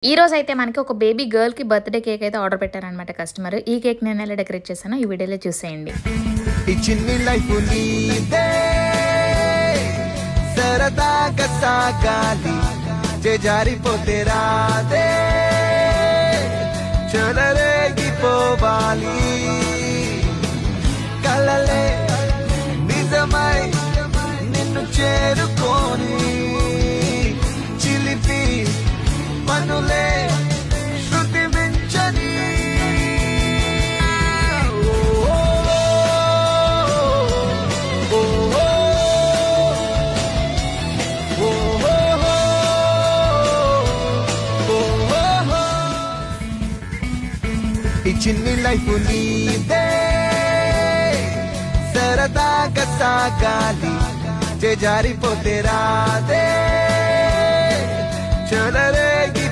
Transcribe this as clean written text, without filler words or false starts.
ఈ రోజైతే మనకి ఒక బేబీ గర్ల్ కి బర్త్డే కేక్ అయితే ఆర్డర్ పెట్టారన్నమాట కస్టమర్. ఈ కేక్ నేను ఎలా డెకరేట్ చేశానో ఈ వీడియోలో చూసేయండి. ఈ చిన్ని లైఫ్ నీదే సరదాగా సాగాలి జారిపోతే రాదే చెలరేగిపోవాలి కలలే నిజమై నిన్ను చేరుకోని చిలిపి మనులే శృతి మించని ఈ చిన్ని లైఫ్ నీదే సరదాగా సాగాలి జారిపోతే రాదే చెలరేగి